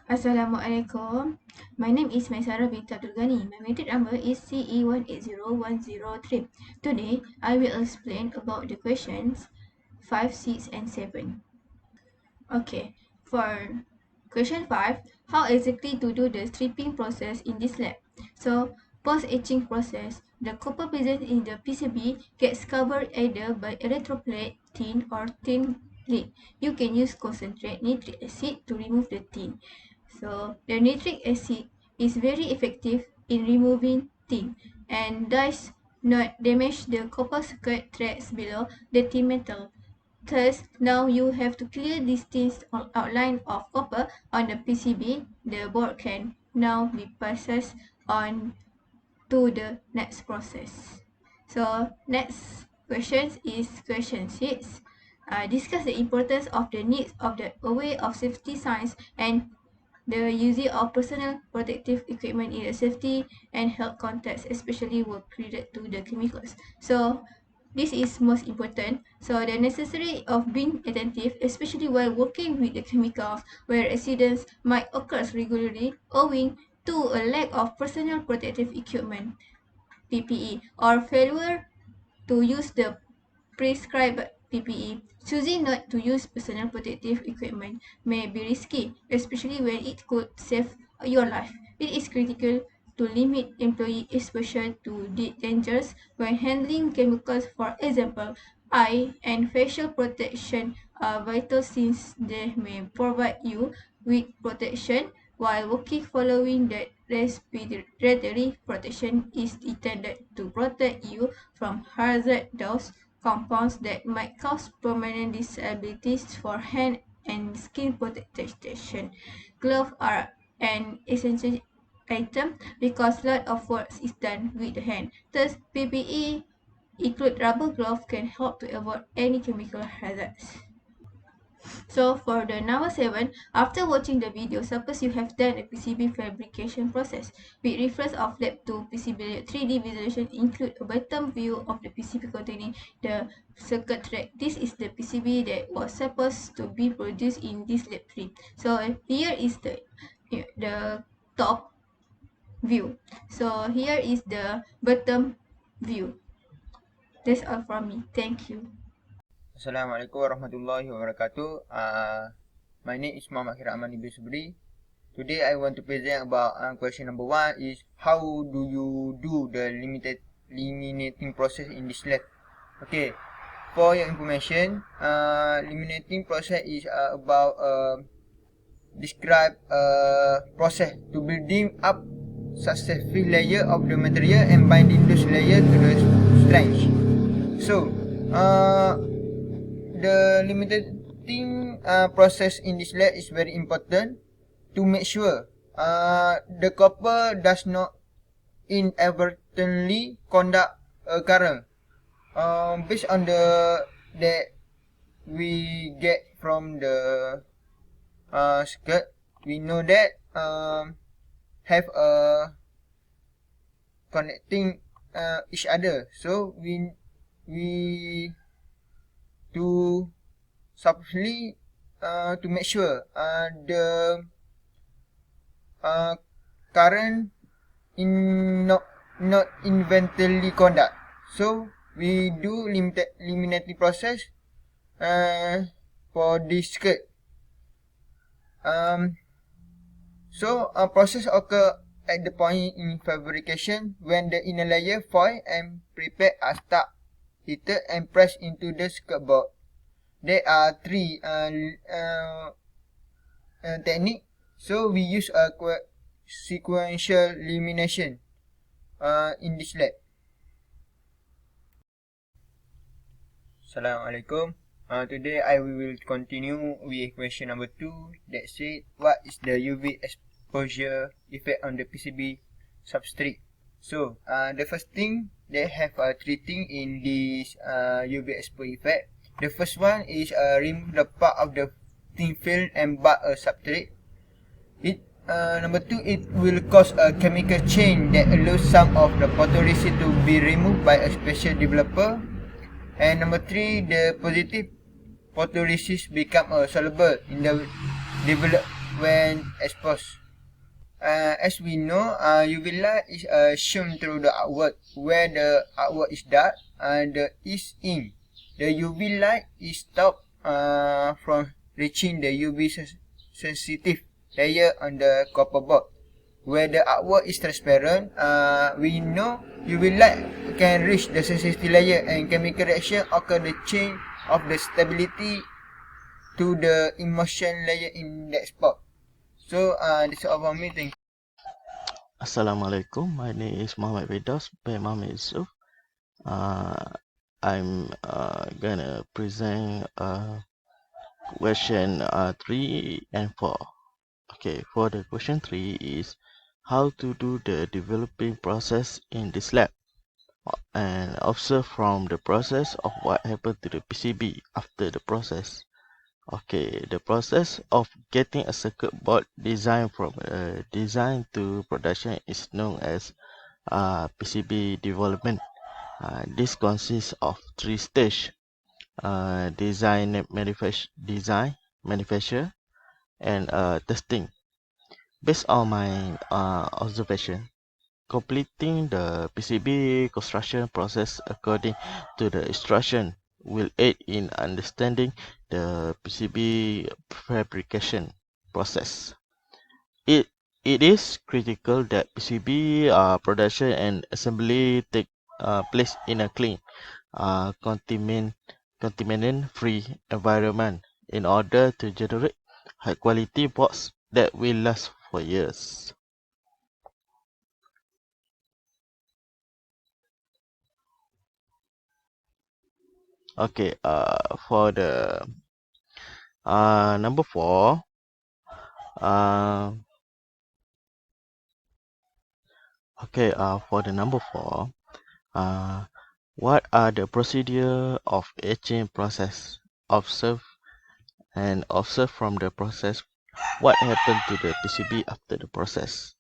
Assalamualaikum. My name is MAISARAH binti Abdul Ghani. My matric number is CE180103. Today, I will explain about the questions 5, 6 and 7. Okay, for question 5, how exactly to do the stripping process in this lab? So, post-etching process, the copper present in the PCB gets covered either by electroplate, tin or tin lead. You can use concentrate nitric acid to remove the tin. So, the nitric acid is very effective in removing tin and does not damage the copper circuit threads below the tin metal. Thus, now you have to clear this thin outline of copper on the PCB. The board can now be passed on to the next process. So, next question is question 6. Discuss the importance of the needs of the aware of safety signs and the using of personal protective equipment in a safety and health context, especially work related to the chemicals. So this is most important. So the necessity of being attentive, especially while working with the chemicals, where accidents might occur regularly owing to a lack of personal protective equipment (PPE) or failure to use the prescribed PPE. Choosing not to use personal protective equipment may be risky, especially when it could save your life. It is critical to limit employee exposure to dangers when handling chemicals. For example, eye and facial protection are vital since they may provide you with protection while working. Following that, respiratory protection is intended to protect you from hazardous compounds that might cause permanent disabilities. For hand and skin protection, gloves are an essential item because lot of work is done with the hand. Thus, PPE include rubber gloves can help to avoid any chemical hazards. So for the number 7, after watching the video, suppose you have done a PCB fabrication process. With reference of lab 2 PCB 3D visualization include a bottom view of the PCB containing the circuit track. This is the PCB that was supposed to be produced in this lab 3. So here is the top view. So here is the bottom view. That's all from me. Thank you. Assalamualaikum warahmatullahi wabarakatuh. My name is Amani bin SUBERY. Today I want to present about question number 1 is how do you do the eliminating process in this lab. Okay, for your information, eliminating process is about describe process to building up successive layer of the material and binding those layer to the strange. So, the eliminating process in this lab is very important to make sure the copper does not inadvertently conduct a current. Based on the that we get from the circuit, we know that have a connecting each other. So we to subtly to make sure the current in not inventarily conduct. So we do eliminating process for this circuit. So a process occur at the point in fabrication when the inner layer foil and prepare are stuck, heated and pressed into the circuit board. There are 3 techniques. So we use a sequential elimination in this lab. Assalamualaikum. Today I will continue with question number 2 that said what is the UV exposure effect on the PCB substrate. So the first thing, they have 3 things in this UV exposure effect. The first one is remove the part of the thin film and bar a substrate. Number 2, it will cause a chemical change that allows some of the photoresist to be removed by a special developer. And number 3, the positive photoresist become soluble in the when exposed. As we know, UV light is shown through the artwork. Where the artwork is dark and the is ink, the UV light is stopped from reaching the UV sensitive layer on the copper board. Where the artwork is transparent, we know UV light can reach the sensitive layer and chemical reaction occur the change of the stability to the emulsion layer in that spot. So that's all about me. Thank you. Assalamualaikum. My name is Muhammad FIRDAUS by Muhammad YUSUF. I'm gonna present question 3 and 4. Okay, for the question 3 is how to do the developing process in this lab and observe from the process of what happened to the PCB after the process. Okay, the process of getting a circuit board design from design to production is known as PCB development. This consists of 3 stages: design, manufacture, and testing. Based on my observation, completing the PCB construction process according to the instruction will aid in understanding the PCB fabrication process. It it is critical that PCB production and assembly take place in a clean, contaminant-free environment in order to generate high-quality boards that will last for years. Okay, for the number 4, uh, okay, for the number 4, uh, what are the procedure of etching process? Observe from the process what happened to the PCB after the process.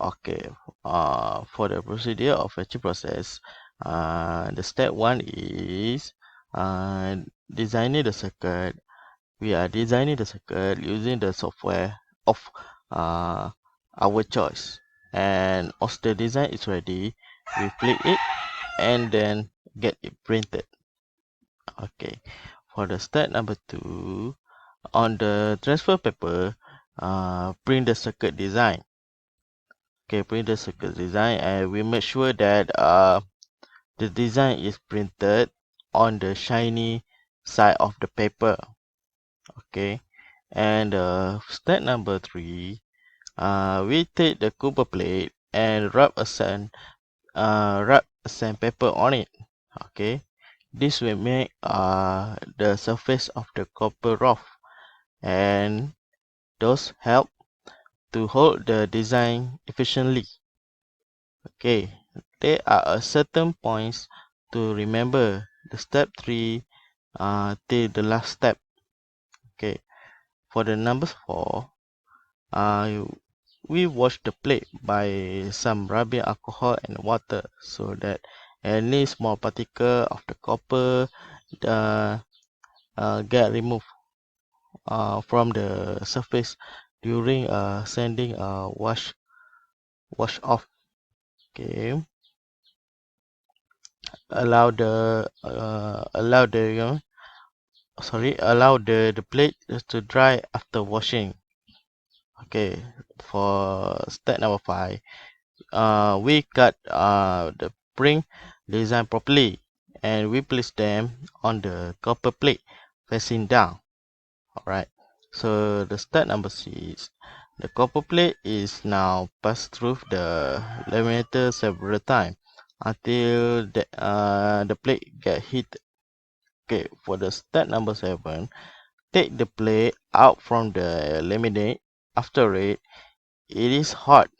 Okay, for the procedure of etching process, the step 1 is designing the circuit. We are designing the circuit using the software of uh, our choice. And once the design is ready, we flip it and then get it printed. Okay, for the step number 2, on the transfer paper, print the circuit design. Okay, print the circuit design, and we make sure that the design is printed on the shiny side of the paper. Okay, and step number 3, we take the copper plate and wrap a sandpaper on it. Okay, this will make the surface of the copper rough, and those help to hold the design efficiently. Okay, there are a certain points to remember. The step 3 till the last step. Okay, for the number 4, uh, we wash the plate by some rubbing alcohol and water so that any small particle of the copper uh, get removed from the surface during sanding wash off. Okay, allow the plate to dry after washing. Okay, for step number 5, we cut the spring design properly and we place them on the copper plate facing down. Alright, so the step number 6, the copper plate is now passed through the laminator several times until the plate get heated. Okay, for the step number 7, take the plate out from the laminate. After it is hot,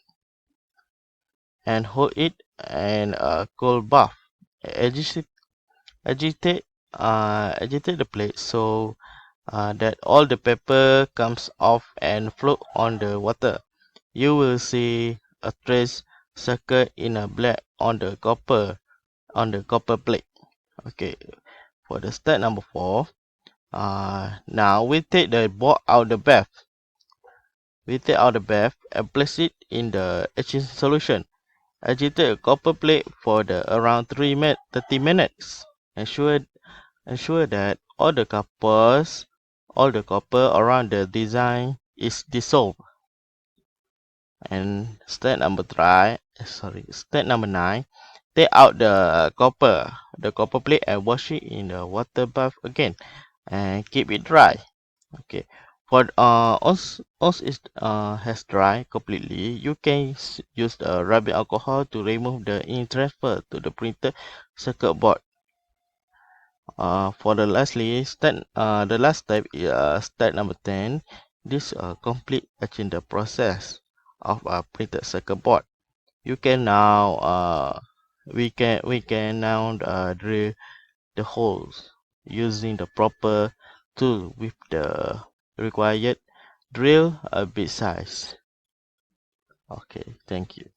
and hold it in a cold bath. Agitate, agitate the plate so that all the paper comes off and float on the water. You will see a trace circle in a black on the copper plate. Okay, for the step number 4, now we take the board out the bath. We take out the bath and place it in the etching solution. Agitate a copper plate for around 30 minutes. Ensure that all the copper around the design is dissolved. And step number 9, take out the copper plate and wash it in the water bath again and keep it dry. Okay. Once it has dried completely, you can use the rubbing alcohol to remove the ink transfer to the printer circuit board. The last step is step number 10. This complete etching the process of a printed circuit board. You can now we can now drill the holes using the proper tool with the required drill bit size. Okay, thank you.